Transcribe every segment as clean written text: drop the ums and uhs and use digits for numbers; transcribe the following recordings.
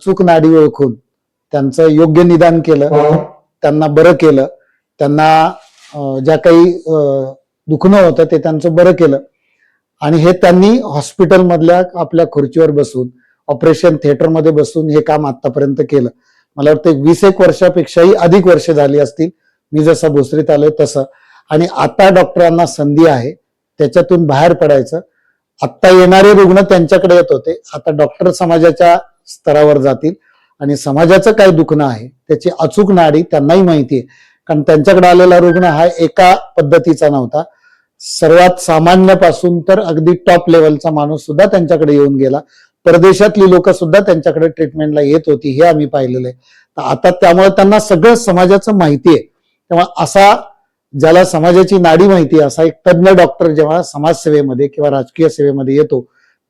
अचूक नाडी ओळखून त्यांचं योग्य निदान केलं, त्यांना बरं केलं, त्यांना ज्या काही दुखणं होतं ते त्यांचं बरं केलं. आणि हे त्यांनी हॉस्पिटलमधल्या आपल्या खुर्चीवर बसून, ऑपरेशन थिएटरमध्ये बसून हे काम आतापर्यंत केलं. मला वाटतं 20-1 वर्षापेक्षाही अधिक वर्ष झाली असतील मी जसं भोसरीत आलोय तसं. आणि आता डॉक्टरांना संधी आहे त्याच्यातून बाहेर पडायचं. आत्ता येणारे रुग्ण त्यांच्याकडे येत होते, आता डॉक्टर समाजाच्या स्तरावर जातील आणि समाजाचं काय दुखणं आहे त्याची अचूक नाडी त्यांनाही माहिती आहे. कारण त्यांच्याकडे आलेला रुग्ण हा एका पद्धतीचा नव्हता, सर्वात सामान्यपासून तर अगदी टॉप लेवलचा माणूस सुद्धा त्यांच्याकडे येऊन गेला. परदेशातली लोक सुद्धा त्यांच्याकडे ट्रीटमेंटला येत होती, हे आम्ही पाहिलेलं आहे. तर आता त्यामुळे त्यांना सगळं समाजाचं माहिती आहे. तेव्हा असा ज्याला समाजाची नाडी माहिती आहे असा एक तज्ञ डॉक्टर जेव्हा समाजसेवेमध्ये किंवा राजकीय सेवेमध्ये येतो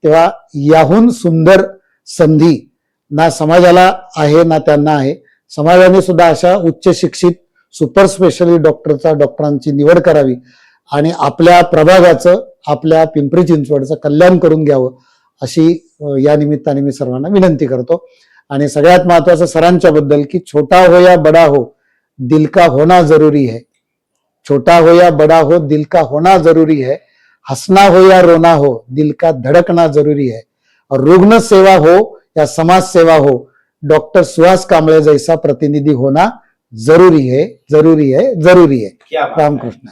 तेव्हा याहून सुंदर संधी ना समाजाला आहे ना त्यांना आहे. समाजाने सुद्धा अशा उच्च शिक्षित सुपर स्पेशालिस्ट डॉक्टरांची निवड करावी आणि आपल्या प्रभागाचं, आपल्या पिंपरी चिंचवडचं कल्याण करून घ्यावं अशी या निमित्ताने मी सर्वांना विनंती करतो. आणि सगळ्यात महत्वाचं सरांच्या बद्दल की छोटा हो या बडा हो दिल का होना जरूरी है, छोटा हो या बड़ा हो दिल का होना जरूरी है, हंसना हो या रोना हो दिल का धड़कना जरूरी है, और रुग्ण सेवा हो या समाज सेवा हो डॉक्टर सुहास कांबळे जैसा प्रतिनिधि होना जरूरी है, जरूरी है, जरूरी है. रामकृष्ण.